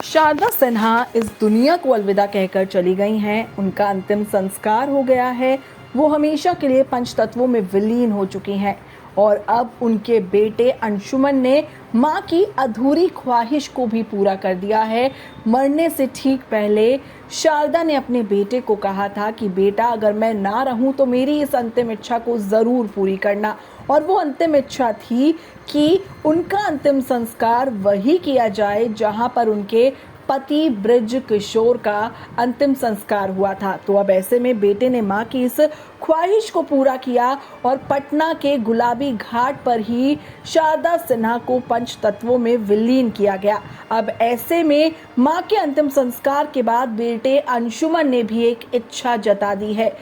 शारदा सिन्हा इस दुनिया को अलविदा कहकर चली गई हैं। उनका अंतिम संस्कार हो गया है। वो हमेशा के लिए पंचतत्वों में विलीन हो चुकी हैं और अब उनके बेटे अंशुमन ने मां की अधूरी ख्वाहिश को भी पूरा कर दिया है। मरने से ठीक पहले शारदा ने अपने बेटे को कहा था कि बेटा, अगर मैं ना रहूं तो मेरी इस अंतिम इच्छा को ज़रूर पूरी करना। और वो अंतिम इच्छा थी कि उनका अंतिम संस्कार वही किया जाए जहां पर उनके पति ब्रिज किशोर का अंतिम संस्कार हुआ था। तो अब ऐसे में बेटे ने मां की इस ख्वाहिश को पूरा किया और पटना के गुलाबी घाट पर ही शारदा सिन्हा को पंचतत्वों में विलीन किया गया। अब ऐसे में मां के अंतिम संस्कार के बाद बेटे अंशुमन ने भी एक इच्छा जता दी है।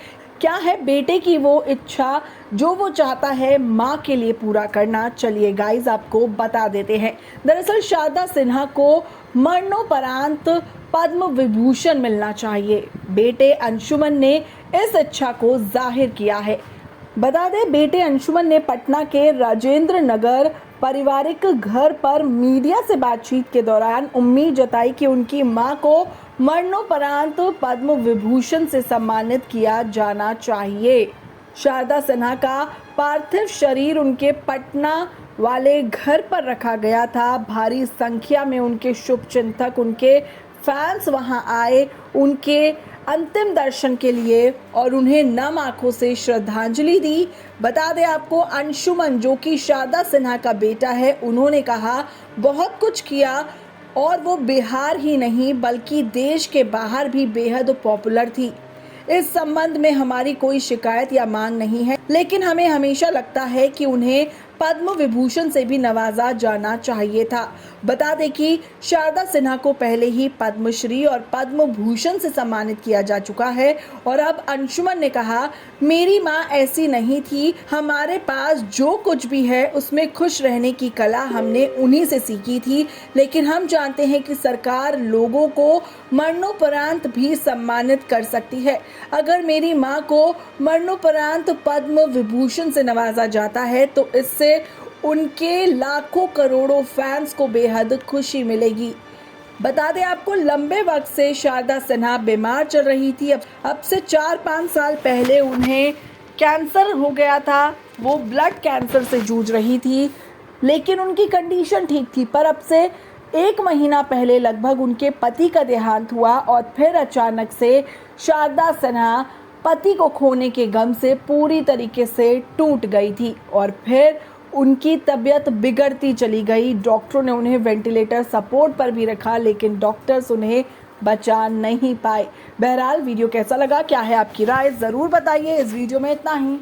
क्या है बेटे की वो इच्छा जो वो चाहता है मां के लिए पूरा करना? चलिए गाइस, आपको बता देते हैं। दरअसल शारदा सिन्हा को मरणोपरांत पद्म विभूषण मिलना चाहिए। बेटे अंशुमन ने इस इच्छा को जाहिर किया है। बता दें, बेटे अंशुमन ने पटना के राजेंद्र नगर पारिवारिक घर पर मीडिया से बातचीत के दौरान उम्मीद जताई कि उनकी मां को मरणोपरांत पद्म विभूषण से सम्मानित किया जाना चाहिए। शारदा सिन्हा का पार्थिव शरीर उनके पटना वाले घर पर रखा गया था। भारी संख्या में उनके शुभचिंतक, उनके फैंस वहां आए उनके अंतिम दर्शन के लिए और उन्हें नम आंखों से श्रद्धांजलि दी। बता दें आपको, अंशुमन जो कि शारदा सिन्हा का बेटा है, उन्होंने कहा बहुत कुछ किया और वो बिहार ही नहीं बल्कि देश के बाहर भी बेहद पॉपुलर थी। इस संबंध में हमारी कोई शिकायत या मांग नहीं है, लेकिन हमें हमेशा लगता है कि उन्हें पद्म विभूषण से भी नवाजा जाना चाहिए था। बता दें कि शारदा सिन्हा को पहले ही पद्मश्री और पद्म भूषण से सम्मानित किया जा चुका है और अब अंशुमन ने कहा, मेरी माँ ऐसी नहीं थी, हमारे पास जो कुछ भी है उसमें खुश रहने की कला हमने उन्हीं से सीखी थी। लेकिन हम जानते हैं कि सरकार लोगों को मरणोपरांत भी सम्मानित कर सकती है। अगर मेरी माँ को मरणोपरांत पद्म विभूषण से नवाजा जाता है तो इससे उनके लाखों करोड़ों फैंस को बेहद खुशी मिलेगी। बता दें आपको, लंबे वक्त से शारदा सिन्हा बीमार चल रही थी। अब से 4-5 साल पहले उन्हें कैंसर हो गया था। वो ब्लड कैंसर से जूझ रही थी, लेकिन उनकी कंडीशन ठीक थी। पर अब से 1 महीना पहले लगभग उनके पति का देहांत हुआ और फिर अचानक से शारदा सिन्हा पति को खोने के गम से पूरी तरीके से टूट गई थी और फिर उनकी तबीयत बिगड़ती चली गई। डॉक्टरों ने उन्हें वेंटिलेटर सपोर्ट पर भी रखा, लेकिन डॉक्टर्स उन्हें बचा नहीं पाए। बहरहाल, वीडियो कैसा लगा, क्या है आपकी राय, ज़रूर बताइए। इस वीडियो में इतना ही।